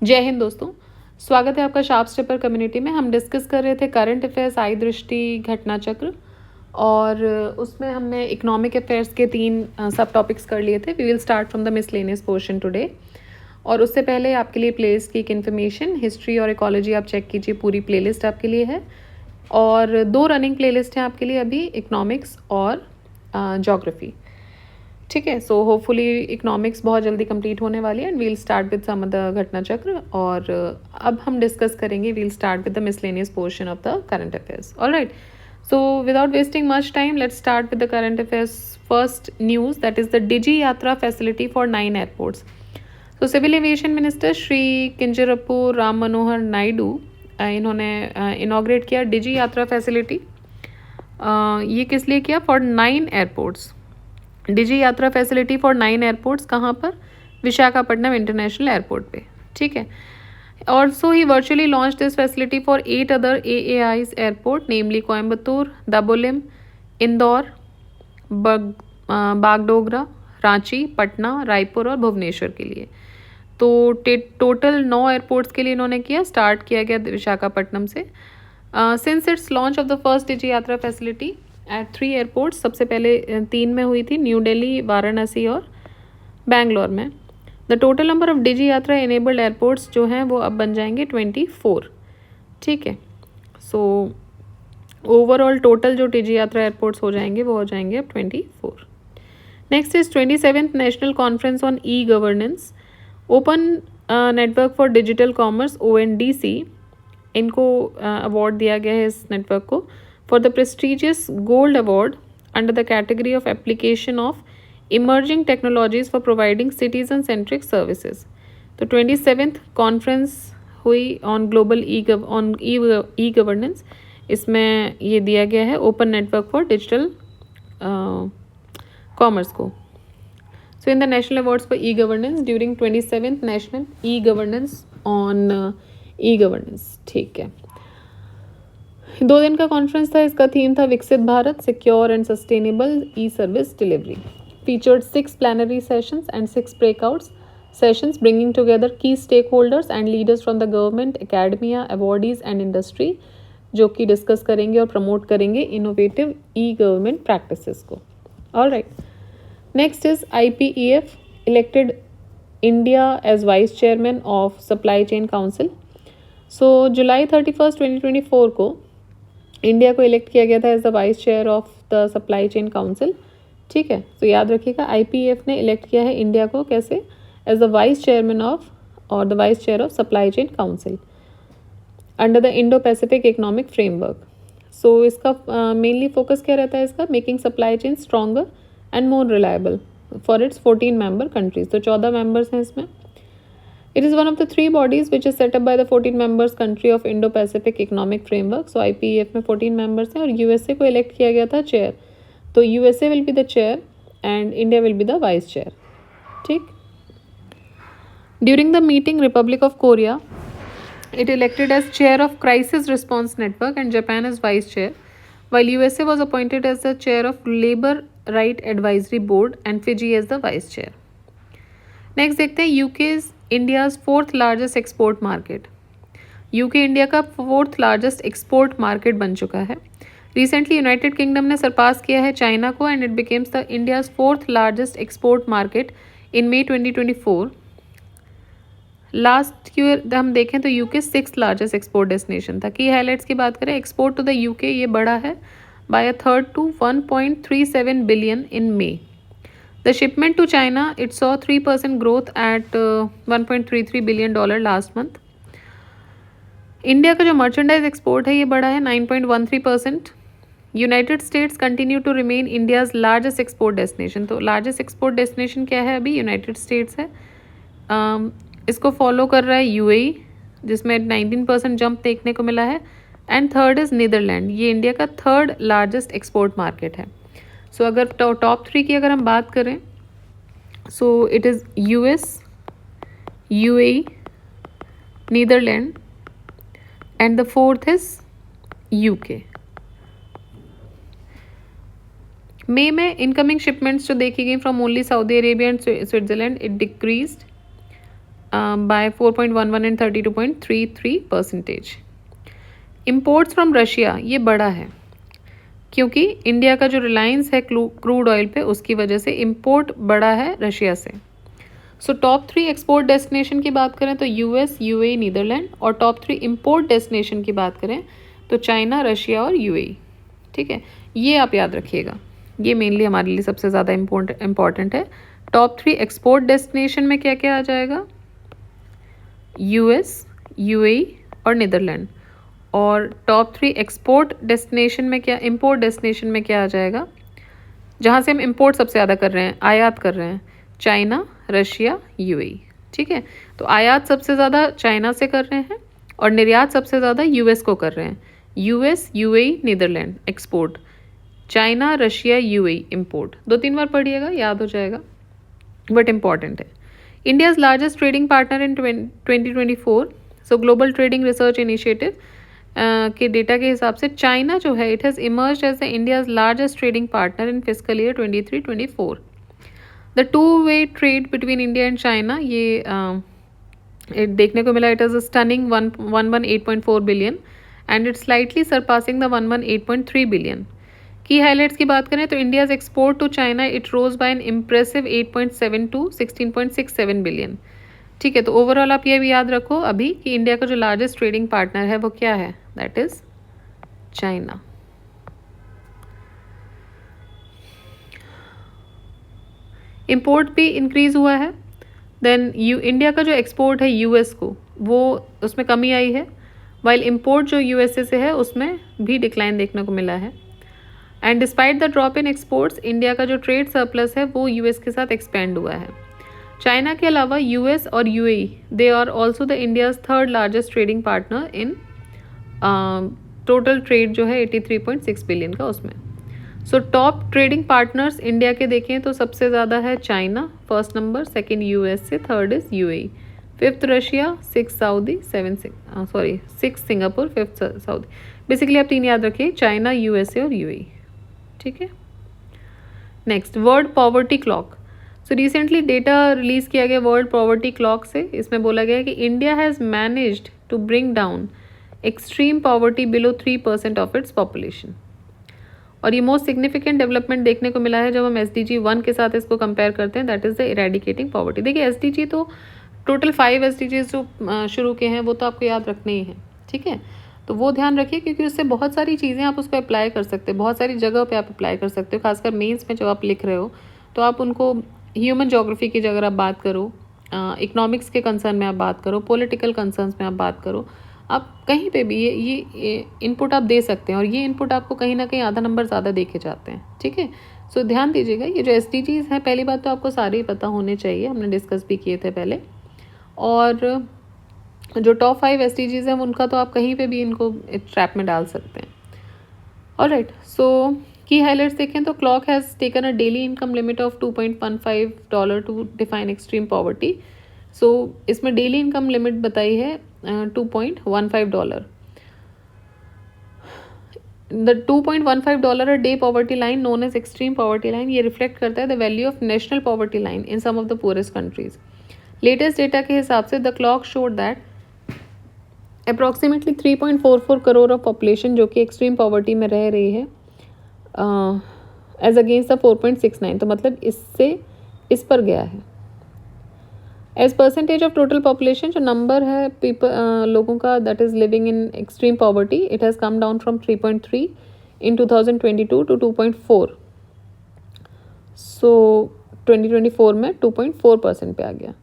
जय हिंद दोस्तों, स्वागत है आपका शार्प स्टेपर कम्युनिटी में। हम डिस्कस कर रहे थे करंट अफेयर्स, आई दृष्टि, घटना चक्र, और उसमें हमने इकोनॉमिक अफेयर्स के 3 सब टॉपिक्स कर लिए थे। We will start from the miscellaneous portion today. और उससे पहले आपके लिए प्लेलिस्ट की एक इन्फॉर्मेशन, हिस्ट्री और इकोलॉजी आप चेक कीजिए, पूरी प्लेलिस्ट आपके लिए है। और 2 रनिंग प्लेलिस्ट हैं आपके लिए अभी, इकोनॉमिक्स और ज्योग्राफी। ठीक है, सो होपफुली इकोनॉमिक्स बहुत जल्दी कंप्लीट होने वाली है and we'll start with some of the Ghatna Chakra. और अब हम डिस्कस करेंगे, we'll start with the miscellaneous portion of the current affairs. Alright, so without wasting much time let's start with the current affairs. First news, that is the Digi Yatra facility for 9 airports. तो civil aviation minister Shri Kinjarapu Ram Manohar Naidu इन्होंने inaugurate किया डिजी Yatra facility. ये किस लिए किया? For 9 airports. Digi Yatra facility for 9 airports कहाँ पर? Visakhapatnam international airport पे। ठीक है। Also he virtually launch this facility for 8 other AAI's airport, namely Coimbatore, Dabolim, Indore, Bagdogra, Ranchi, Patna, Raipur और भुवनेश्वर के लिए। तो टोटल 9 एयरपोर्ट्स के लिए इन्होंने किया, स्टार्ट किया गया विशाखापट्टनम से। Since its launch of the first Digi Yatra facility eight 3 airports, सबसे पहले 3 में हुई थी, न्यू दिल्ली, वाराणसी और बैंगलोर में। द टोटल नंबर ऑफ डिजी यात्रा इनेबल्ड एयरपोर्ट्स जो हैं वो अब बन जाएंगे 24। ठीक है, सो ओवरऑल टोटल जो डिजी यात्रा एयरपोर्ट्स हो जाएंगे वो हो जाएंगे अब 24। Next is 27th national conference on e governance, open network for digital commerce ONDC, इनको अवार्ड दिया गया है इस नेटवर्क को for the prestigious gold award under the category of application of emerging technologies for providing citizen centric services. तो 27th conference हुई on global e governance, इसमें ये दिया गया है open network for digital commerce को। So in the national awards for e governance during 27th national e governance on e governance. ठीक है, 2 दिन का कॉन्फ्रेंस था, इसका थीम था विकसित Bharat, secure and sustainable e service delivery. Featured 6 plenary sessions and 6 breakouts sessions bringing together की stakeholders and leaders from the government, academia, awardees and industry, जो कि डिस्कस करेंगे और प्रमोट करेंगे इनोवेटिव ई गवर्नमेंट प्रैक्टिसेस को। Alright, next is IPEF elected India as vice chairman of supply chain council. So जुलाई 31st 2024 को India को elect किया गया था as the vice chair of the supply chain council. ठीक है, तो याद रखिएगा IPEF ने इलेक्ट किया है इंडिया को कैसे? As the vice chairman of और the vice chair of supply chain council under the Indo Pacific economic framework. So इसका मेनली फोकस क्या रहता है इसका? Making supply chain stronger and more reliable for its 14 member countries. तो 14 members हैं इसमें। It is one of the 3 bodies which is set up by the 14 members country of Indo-Pacific Economic Framework. So IPEF में 14 members हैं और USA को elect किया गया था chair. तो USA will be the chair and India will be the vice chair. ठीक. During the meeting, Republic of Korea, it elected as chair of Crisis Response Network and Japan as vice chair, while USA was appointed as the chair of Labor Right Advisory Board and Fiji as the vice chair. Next देखते हैं UK India's 4th largest export market. UK India का 4th largest export market बन चुका है। Recently United kingdom ने सरपास किया है China को and it becomes the India's 4th largest export market in May 2024। Last year हम देखें तो UK 6th largest export destination था। की हाईलाइट्स की बात करें, एक्सपोर्ट टू द यूके ये बढ़ा है by a third to 1.37 billion in May। The shipment to China, it saw 3% growth at $1.33 billion last month. India का जो मर्चेंडाइज एक्सपोर्ट है ये बढ़ा है 9.13%। United States continue to remain India's largest export destination. तो लार्जेस्ट एक्सपोर्ट डेस्टिनेशन क्या है अभी? यूनाइटेड स्टेट्स है। इसको फॉलो कर रहा है UAE जिसमें 19% जंप देखने को मिला है, एंड थर्ड इज़ नीदरलैंड। ये इंडिया का 3rd लार्जेस्ट एक्सपोर्ट मार्केट है। सो अगर टॉप 3 की अगर हम बात करें, so it is US, UAE, Netherlands and the 4th is UK। मई में इनकमिंग शिपमेंट्स जो देखी गई from only Saudi Arabia and Switzerland, it decreased by 4.11 and 32.33%. Imports from Russia, ये बड़ा है क्योंकि इंडिया का जो रिलायंस है क्रूड ऑयल पे, उसकी वजह से इम्पोर्ट बड़ा है रशिया से. सो टॉप 3 एक्सपोर्ट डेस्टिनेशन की बात करें तो यूएस, यूएई, नीदरलैंड. और टॉप 3 इम्पोर्ट डेस्टिनेशन की बात करें तो चाइना, रशिया और यूएई. ठीक है, ये आप याद रखिएगा, ये मेनली हमारे लिए सबसे ज़्यादा इम्पोर्टेंट है. टॉप 3 एक्सपोर्ट डेस्टिनेशन में क्या क्या आ जाएगा? यूएस, यूएई और नीदरलैंड. और टॉप 3 एक्सपोर्ट डेस्टिनेशन में क्या, इम्पोर्ट डेस्टिनेशन में क्या आ जाएगा? जहाँ से हम इम्पोर्ट सबसे ज़्यादा कर रहे हैं, आयात कर रहे हैं, चाइना, रशिया, यूएई. ठीक है, तो आयात सबसे ज़्यादा चाइना से कर रहे हैं और निर्यात सबसे ज़्यादा यूएस को कर रहे हैं. US, UAE, Netherlands export, China, Russia, UAE import. 2-3 बार पढ़िएगा, याद हो जाएगा, बट इम्पॉर्टेंट है. India's largest trading partner in 2024. So global trading research initiative के डेटा के हिसाब से चाइना जो है, it has emerged as the India's largest trading partner in physical year 23-24. The two way trade between India and China, ये देखने को मिला. It is a stunning 118.4 billion and it's slightly surpassing the 118.3 billion. की highlights की बात करें तो India's export to China, it rose by an impressive 8.7 to 16.67 billion. ठीक है, तो ओवरऑल आप ये भी याद रखो अभी कि इंडिया का जो लार्जेस्ट ट्रेडिंग पार्टनर है वो क्या है? That is China. इंपोर्ट भी इंक्रीज हुआ है. देन इंडिया का जो एक्सपोर्ट है यूएस को, वो उसमें कमी आई है, वाइल इंपोर्ट जो यूएसए से है उसमें भी डिक्लाइन देखने को मिला है. And despite the drop in exports, India का जो ट्रेड सरप्लस है वो यूएस के साथ एक्सपेंड हुआ है. चाइना के अलावा यूएस और UAE, they are also the India's third largest trading partner in total trade जो है 83.6 बिलियन का उसमें. So top trading partners India के देखें तो सबसे ज़्यादा है China first number, second USA, third is UAE, fifth Russia, six Saudi, six Singapore, fifth Saudi. Basically आप 3 याद रखिए, चाइना, यूएसए और यूएई. ठीक है. Next, world poverty clock. So recently data release किया गया वर्ल्ड पॉवर्टी क्लॉक से. इसमें बोला गया है कि India has managed to bring down extreme poverty below 3% of its population. और ये मोस्ट सिग्निफिकेंट डेवलपमेंट देखने को मिला है जब हम SDG 1 के साथ इसको कंपेयर करते हैं, that is the eradicating poverty. देखिए SDG तो टोटल 5 SDGs जो शुरू किए हैं वो तो आपको याद रखने ही हैं. ठीक है, तो वो ध्यान रखिए क्योंकि उससे बहुत सारी चीज़ें आप उस पर अप्लाई कर सकते हैं, बहुत सारी जगह पे आप अप्लाई कर सकते हो. खासकर मेंस में जब आप लिख रहे हो तो आप उनको ह्यूमन जोग्राफी की अगर आप बात करो, इकोनॉमिक्स के कंसर्न में आप बात करो, पॉलिटिकल कंसर्न्स में आप बात करो, आप कहीं पे भी ये इनपुट आप दे सकते हैं. और ये इनपुट आपको कहीं ना कहीं आधा नंबर ज़्यादा देखे जाते हैं. ठीक है, सो ध्यान दीजिएगा. ये जो SDGs हैं, पहली बात तो आपको सारे ही पता होने चाहिए, हमने डिस्कस भी किए थे पहले. और जो टॉप 5 SDGs हैं उनका तो आप कहीं पे भी इनको ट्रैप में डाल सकते हैं. ऑलराइट, सो की हाईलाइट्स देखें तो clock has taken a daily income limit of $2.15 to define extreme poverty. So इसमें डेली इनकम लिमिट बताई है $2.15. The $2.15 a day poverty line known as extreme poverty line, ये रिफ्लेक्ट करता है the value of national poverty line in some of the poorest countries. Latest data के हिसाब से the clock showed that approximately 3.44 crore of population जो कि extreme poverty में रह रही है एज अगेंस्ट द 4.69. तो मतलब इससे इस पर गया है. As percentage of total population, जो नंबर है लोगों का that is living in extreme poverty, it has come down from 3.3 in 2022 to 2.4. So 2024 में 2.4% पे आ गया.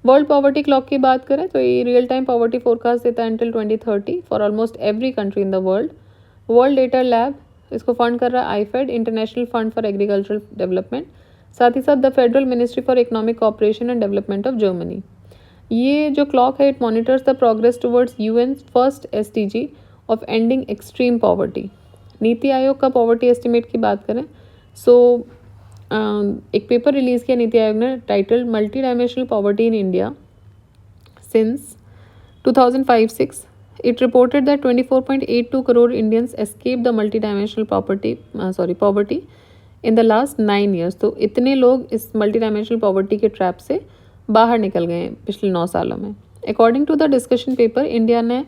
वर्ल्ड पॉवर्टी क्लॉक की बात करें तो ये रियल टाइम पॉवर्टी फोरकास्ट देता है until 2030 for almost every country in the world. World data lab इसको फंड कर रहा है IFED, international fund for agricultural development, साथ ही साथ the federal ministry for economic cooperation and development of Germany. ये जो क्लॉक है, it monitors the progress towards UN first SDG of ending extreme poverty. NITI Aayog का पॉवर्टी एस्टिमेट की बात करें सो एक पेपर रिलीज़ किया नीति आयोग ने titled multi dimensional poverty in India since 2005-6. It reported that 24.82 crore Indians escaped the multidimensional poverty in the last 9 years. तो इतने लोग इस multidimensional poverty के ट्रैप से बाहर निकल गए हैं पिछले 9 सालों में। According to the discussion paper, India ने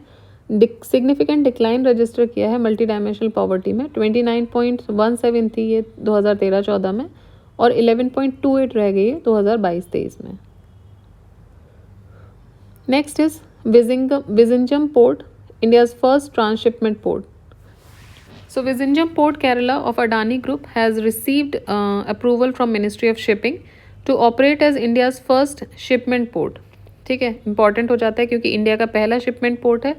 सिग्निफिकेंट डिक्लाइन रजिस्टर किया है मल्टी डायमेंशनल पॉवर्टी में। 29.17 थी ये 2013-14 में, और 11.28 रह गई है 2022-23 में। Next is Vizhinjam port, India's first transshipment port. So Vizhinjam Port, Kerala of Adani Group has received approval from Ministry of Shipping to operate as India's first shipment port. ठीक है, इंपॉर्टेंट हो जाता है क्योंकि इंडिया का पहला शिपमेंट पोर्ट है,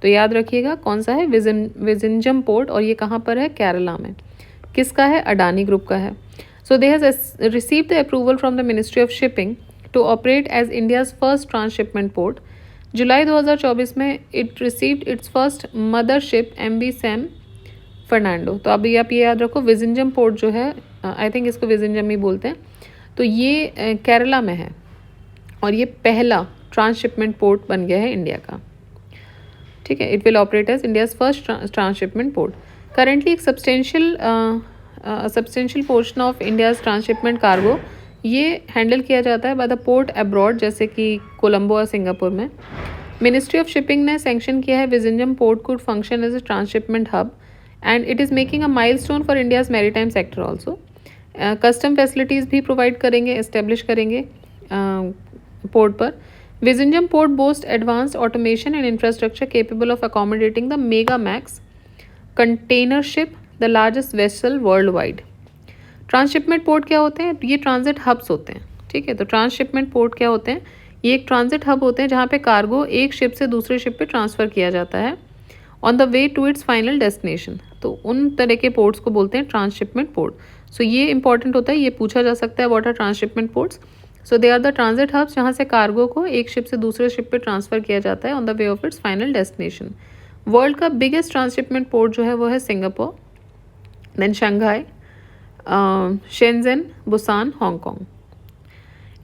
तो याद रखिएगा कौन सा है, विजिंजम पोर्ट, और ये कहाँ पर है, केरला में। किसका है, अडानी ग्रुप का है। So they has received the approval from the ministry of shipping to operate as India's first transshipment port. जुलाई 2024 में it received its first mothership MV San Fernando. तो अभी आप ये याद रखो, विजिंजम पोर्ट जो है, आई थिंक इसको विजिंजम ही बोलते हैं, तो ये केरला में है और ये पहला ट्रांसशिपमेंट पोर्ट बन गया है इंडिया का। ठीक है, it will operate as India's first transshipment port. Currently एक substantial portion of India's transshipment cargo ये हैंडल किया जाता है बाय द पोर्ट अब्रॉड, जैसे कि कोलंबो और सिंगापुर में। मिनिस्ट्री ऑफ शिपिंग ने सैंक्शन किया है Vizhinjam port could function as a transshipment hub, and it is making a milestone for India's maritime sector also. Custom facilities भी provide करेंगे, establish करेंगे पोर्ट पर। Vizhinjam port boasts advanced automation and infrastructure capable of accommodating the Mega Max container ship, the largest vessel worldwide. Transshipment port क्या होते हैं, ये transit hubs होते हैं। ठीक है, तो ट्रांसशिपमेंट पोर्ट क्या होते हैं, ये एक ट्रांजिट हब होते हैं जहाँ पे कार्गो एक शिप से दूसरे शिप पे ट्रांसफ़र किया जाता है on the way to its final destination. तो उन तरह के पोर्ट्स को बोलते हैं ट्रांसशिपमेंट पोर्ट। सो ये इंपॉर्टेंट होता है, ये पूछा जा सकता है, what are transshipment ports. So they are the transit hubs जहाँ से कार्गो को एक शिप से दूसरे शिप पे ट्रांसफ़र किया जाता है on the way of its final destination. World का बिगेस्ट ट्रांसशिपमेंट पोर्ट जो है वो है Singapore, then Shanghai, Shenzhen, Busan, Hong Kong.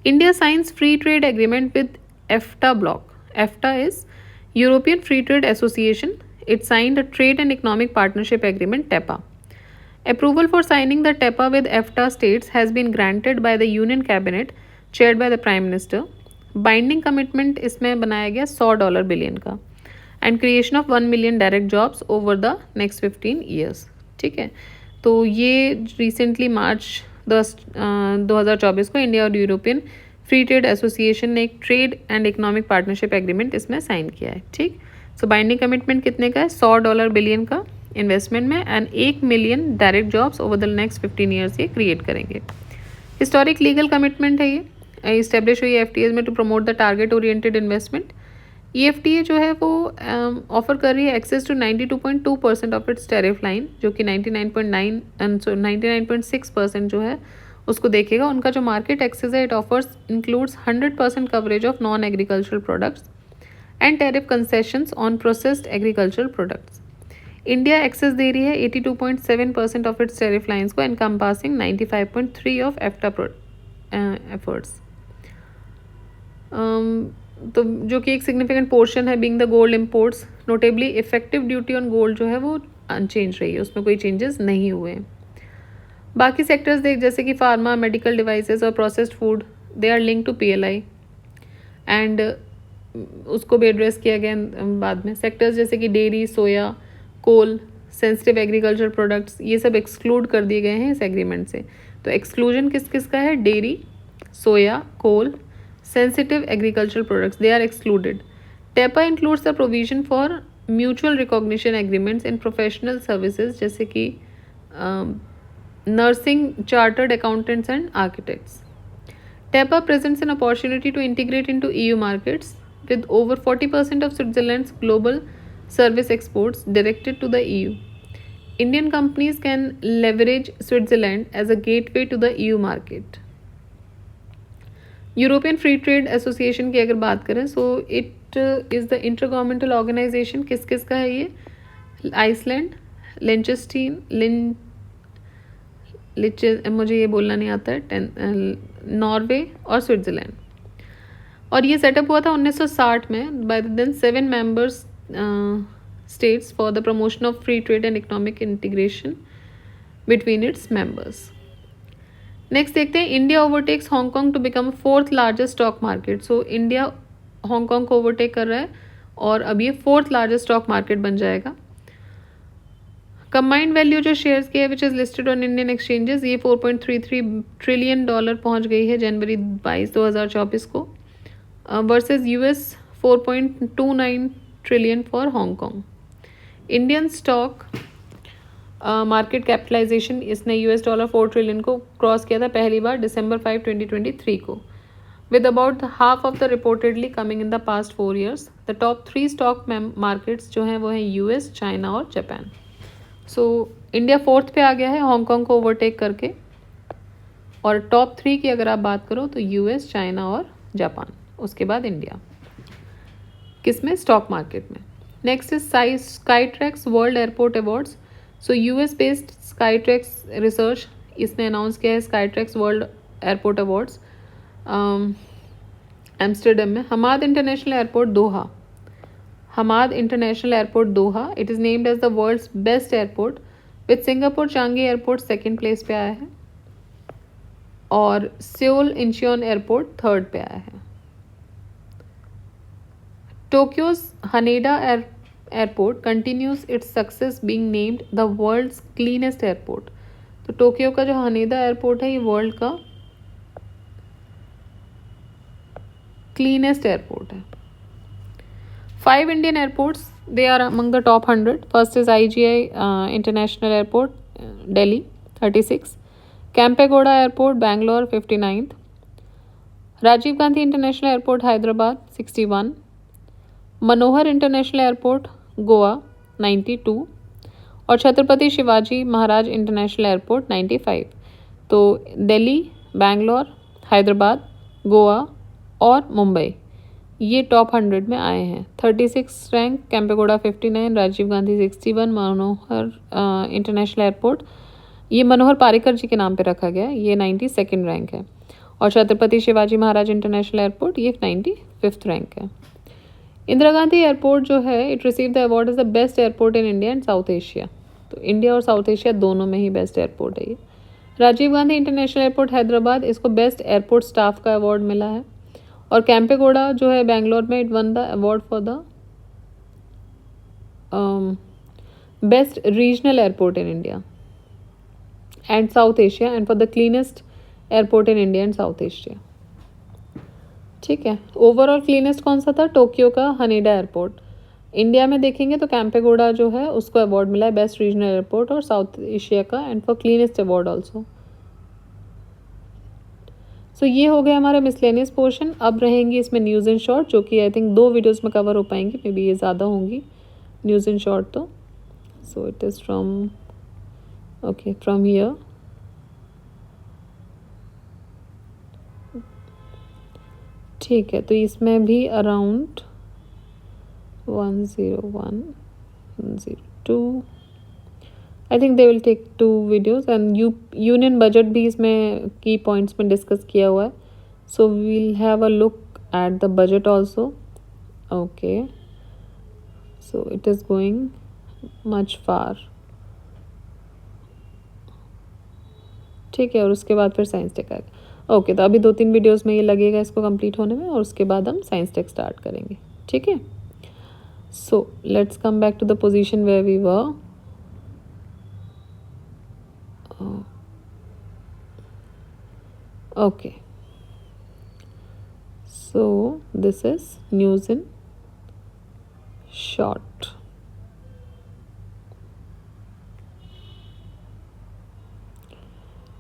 India signs free trade agreement with EFTA bloc. EFTA is European Free Trade Association. It signed a Trade and Economic Partnership Agreement (TEPA). Approval for signing the TEPA with EFTA states has been granted by the Union Cabinet, chaired by the Prime Minister. Binding commitment इसमें बनाया गया $100 billion का, and creation of 1 million direct jobs over the next 15 years. ठीक है, तो ये recently March 2024 को India और यूरोपियन फ्री ट्रेड एसोसिएशन ने एक trade and economic partnership agreement इसमें साइन किया है। ठीक, सो बाइंडिंग कमिटमेंट कितने का है, $100 बिलियन का इन्वेस्टमेंट में, and 1 million direct jobs over the next 15 years ये क्रिएट करेंगे। हिस्टोरिक लीगल कमिटमेंट है ये, इस्टेब्लिश हुई है FTAs में to promote the target oriented investment. ये FTA जो है वो ऑफर कर रही है access to 92.2% of its tariff line, जो कि 99.6% जो है उसको देखेगा। उनका जो मार्केट एक्सेस है, it offers includes 100% coverage of non agricultural products and tariff concessions on processed agricultural products. India access दे रही है 82.7% ऑफ इट्स टैरिफ लाइन्स को, एनकम्पासिंग 95.3 ऑफ EFTA एफर्ट्स, तो जो कि एक सिग्निफिकेंट पोर्शन है। Being the gold imports, notably effective duty on gold जो है वो अनचेंज रही है, उसमें कोई चेंजेस नहीं हुए। बाकी सेक्टर्स देख, जैसे कि फार्मा, मेडिकल डिवाइसेस और processed food, they are link to PLI, and उसको भी एड्रेस किया गया बाद में। सेक्टर्स जैसे कि डेयरी, सोया, कोल, सेंसिटिव एग्रीकल्चर प्रोडक्ट्स, ये सब एक्सक्लूड कर दिए गए हैं इस एग्रीमेंट से। तो एक्सक्लूजन किस किस का है, dairy, soya, coal, sensitive agricultural products, they are excluded. TEPA includes the provision for mutual recognition agreements in professional services जैसे कि nursing, chartered accountants and architects. TEPA presents an opportunity to integrate into EU markets with over 40% of Switzerland's global service exports directed to the EU. Indian companies can leverage Switzerland as a gateway to the EU market. European free trade association की अगर बात करें, so it is the intergovernmental organisation. किस किस का है ये, Iceland, लिंचेस्टीन, मुझे ये बोलना नहीं आता है, नॉर्वे और स्विट्ज़रलैंड। और ये सेटअप हुआ था 1960 में by then 7 members states for the promotion of free trade and economic integration between its members. Next देखते हैं, India overtakes Hong Kong to become 4th largest stock market. So India Hong Kong को overtake कर रहा है और अब ये 4th लार्जेस्ट स्टॉक मार्केट बन जाएगा। कंबाइंड वैल्यू जो शेयर्स की है which is listed on Indian exchanges, ये $4.33 ट्रिलियन पहुंच गई है जनवरी 22, 2024 को, versus US $4.29 trillion for Hong Kong. Indian stock market capitalisation इसने $4 ट्रिलियन को क्रॉस किया था पहली बार December 5, 2023 को, with about half of the reportedly coming in the past 4 years. The top 3 stock markets जो हैं वो हैं US, चाइना और जापान। सो इंडिया 4th पे आ गया है हांगकांग को ओवरटेक करके, और टॉप 3 की अगर आप बात करो तो US, चाइना और जापान, उसके बाद इंडिया। किस में? स्टॉक मार्केट में। Next is Skytrax world airport awards. So US based Skytrax research इसने अनाउंस किया है Skytrax world airport awards Amsterdam में। Hamad international airport Doha, Hamad international airport Doha, it is named as the world's best airport, with Singapore Changi airport 2nd place पे आया है और Seoul Incheon airport 3rd पे आया है। Tokyo's Haneda airport continues its success being named the world's cleanest airport. तो Tokyo का जो हनेडा एयरपोर्ट है ये वर्ल्ड का क्लीनेस्ट एयरपोर्ट है। 5 Indian airports, they are among the top 100. First is IGI International Airport, Delhi, 36. Kempegowda Airport, Bangalore, 59th. Rajiv Gandhi International Airport, Hyderabad, 61. Manohar International Airport, Goa, 92. और Chhatrapati Shivaji Maharaj international airport 95। तो दिल्ली, बैंगलोर, हैदराबाद, गोवा और मुंबई ये top 100 में आए हैं। 36 rank Kempegowda 59, Rajiv Gandhi 61, मनोहर international airport ये मनोहर पारिकर जी के नाम पे रखा गया है, ये 92nd रैंक है। और छत्रपति शिवाजी महाराज इंटरनेशनल एयरपोर्ट ये 95th रैंक है। इंदिरा गांधी एयरपोर्ट जो है it receive the award as the best airport in India and South Asia. तो इंडिया और साउथ एशिया दोनों में ही बेस्ट एयरपोर्ट है ये। राजीव गांधी इंटरनेशनल एयरपोर्ट हैदराबाद, इसको बेस्ट एयरपोर्ट स्टाफ का अवार्ड मिला है। और कैंपेगोड़ा जो है बेंगलोर में, it won the award for the best regional airport in India and South Asia and for the cleanest airport in India and South Asia. ठीक है, ओवरऑल क्लीनेस्ट कौन सा था? टोक्यो का हनेडा एयरपोर्ट। इंडिया में देखेंगे तो कैंपेगोड़ा जो है उसको अवार्ड मिला है बेस्ट रीजनल एयरपोर्ट और साउथ एशिया का and for cleanest award also. So ये हो गया हमारा मिसलेनियस पोर्शन। अब रहेंगी इसमें न्यूज़ इन शॉर्ट जो कि आई थिंक 2 वीडियोस में कवर हो पाएंगी, मे बी ये ज़्यादा होंगी न्यूज़ इन शॉर्ट तो। So it is from okay from here ठीक है। तो इसमें भी around 101, 102 I think they will take 2 videos and union budget भी इसमें की पॉइंट्स में डिस्कस किया हुआ है। So we will have a look at the budget also. Okay, so it is going much far. ठीक है, और उसके बाद फिर साइंस टेक आएगा। ओके, तो अभी 2-3 वीडियोज़ में ये लगेगा इसको कंप्लीट होने में और उसके बाद हम साइंस टेक स्टार्ट करेंगे। ठीक है, so let's come back to the position where we were. Okay, so this is news in short.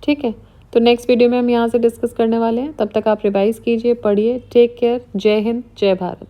ठीक है, तो नेक्स्ट वीडियो में हम यहाँ से डिस्कस करने वाले हैं। तब तक आप रिवाइज कीजिए, पढ़िए। टेक केयर, जय हिंद, जय भारत।